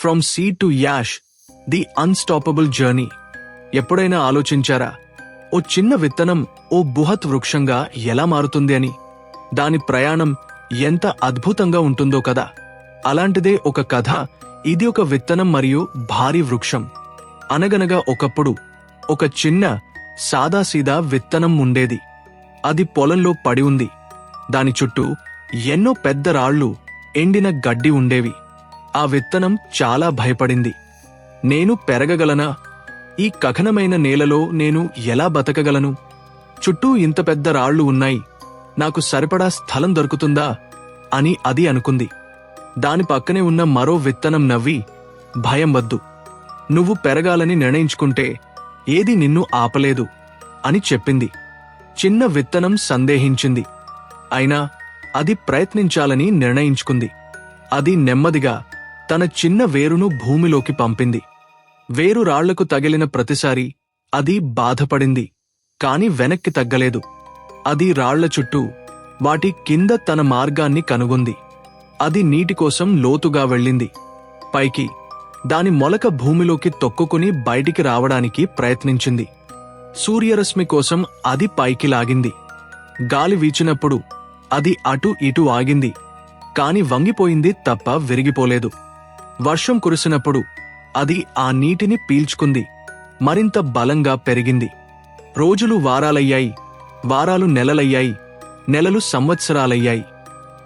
From seed to ash, the unstoppable journey. ఎప్పుడైనా ఆలోచించారా ఓ చిన్న విత్తనం ఓ బృహత్ వృక్షంగా ఎలా మారుతుంది అని? దాని ప్రయాణం ఎంత అద్భుతంగా ఉంటుందో కదా. అలాంటిదే ఒక కథ. ఇది ఒక విత్తనం మరియు భారీ వృక్షం. అనగనగా ఒకప్పుడు ఒక చిన్న సాదాసీదా విత్తనం ఉండేది. అది పొలంలో పడి ఉంది. దాని చుట్టూ ఎన్నో పెద్ద రాళ్లు, ఎండిన గడ్డి ఉండేవి. ఆ విత్తనం చాలా భయపడింది. నేను పెరగగలనా? ఈ కఠినమైన నేలలో నేను ఎలా బతకగలను? చుట్టూ ఇంత పెద్ద రాళ్లు ఉన్నాయి, నాకు సరిపడా స్థలం దొరుకుతుందా అని అది అనుకుంది. దాని పక్కనే ఉన్న మరో విత్తనం నవ్వి, భయం వద్దు, నువ్వు పెరగాలని నిర్ణయించుకుంటే ఏది నిన్ను ఆపలేదు అని చెప్పింది. చిన్న విత్తనం సందేహించింది, అయినా అది ప్రయత్నించాలని నిర్ణయించుకుంది. అది నెమ్మదిగా తన చిన్న వేరును భూమిలోకి పంపింది. వేరు రాళ్లకు తగిలిన ప్రతిసారి అది బాధపడింది, కాని వెనక్కి తగ్గలేదు. అది రాళ్ల చుట్టూ, వాటి కింద తన మార్గాన్ని కనుగొంది. అది నీటికోసం లోతుగా వెళ్ళింది. పైకి దాని మొలక భూమిలోకి తొక్కుకుని బయటికి రావడానికి ప్రయత్నించింది. సూర్యరశ్మి కోసం అది పైకి లాగింది. గాలి వీచినప్పుడు అది అటు ఇటు ఆగింది, కాని వంగిపోయింది తప్ప విరిగిపోలేదు. వర్షం కురిసినప్పుడు అది ఆ నీటిని పీల్చుకుంది, మరింత బలంగా పెరిగింది. రోజులు వారాలయ్యాయి, వారాలు నెలలయ్యాయి, నెలలు సంవత్సరాలయ్యాయి.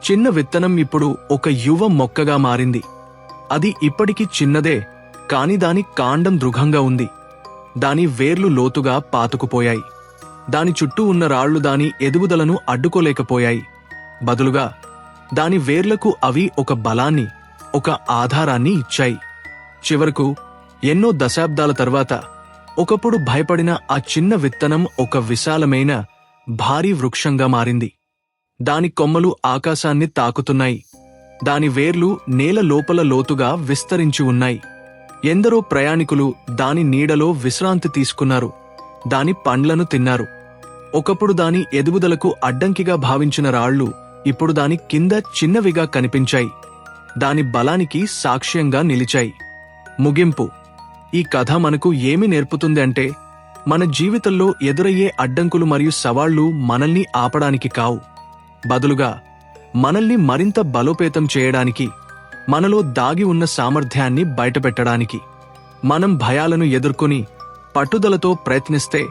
చిన్న విత్తనం ఇప్పుడు ఒక యువ మొక్కగా మారింది. అది ఇప్పటికీ చిన్నదే, కాని దాని కాండం దృఢంగా ఉంది. దాని వేర్లు లోతుగా పాతుకుపోయాయి. దాని చుట్టూ ఉన్న రాళ్లు దాని ఎదుగుదలను అడ్డుకోలేకపోయాయి. బదులుగా దాని వేర్లకు అవి ఒక బలాన్ని, ఒక ఆధారాన్ని ఇచ్చాయి. చివరకు ఎన్నో దశాబ్దాల తర్వాత ఒకప్పుడు భయపడిన ఆ చిన్న విత్తనం ఒక విశాలమైన, భారీ వృక్షంగా మారింది. దాని కొమ్మలు ఆకాశాన్ని తాకుతున్నాయి. దాని వేర్లు నేల లోపల లోతుగా విస్తరించి ఉన్నాయి. ఎందరో ప్రయాణికులు దాని నీడలో విశ్రాంతి తీసుకున్నారు, దాని పండ్లను తిన్నారు. ఒకప్పుడు దాని ఎదుగుదలకు అడ్డంకిగా భావించిన రాళ్లు ఇప్పుడు దాని కింద చిన్నవిగా కనిపించాయి, దాని బలానికి సాక్ష్యంగా నిలిచాయి. ముగింపు: ఈ కథ మనకు ఏమి నేర్పుతుంది అంటే, మన జీవితంలో ఎదురయ్యే అడ్డంకులు మరియు సవాళ్లు మనల్ని ఆపడానికి కావు, బదులుగా మనల్ని మరింత బలోపేతం చేయడానికి, మనలో దాగి ఉన్న సామర్థ్యాన్ని బయటపెట్టడానికి. మనం భయాలను ఎదుర్కొని పట్టుదలతో ప్రయత్నిస్తే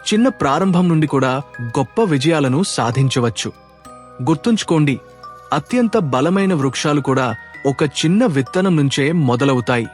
చిన్న ప్రారంభం నుండి కూడా గొప్ప విజయాలను సాధించవచ్చు. గుర్తుంచుకోండి, అత్యంత బలమైన వృక్షాలు కూడా ఒక చిన్న విత్తనం నుంచే మొదలవుతాయి.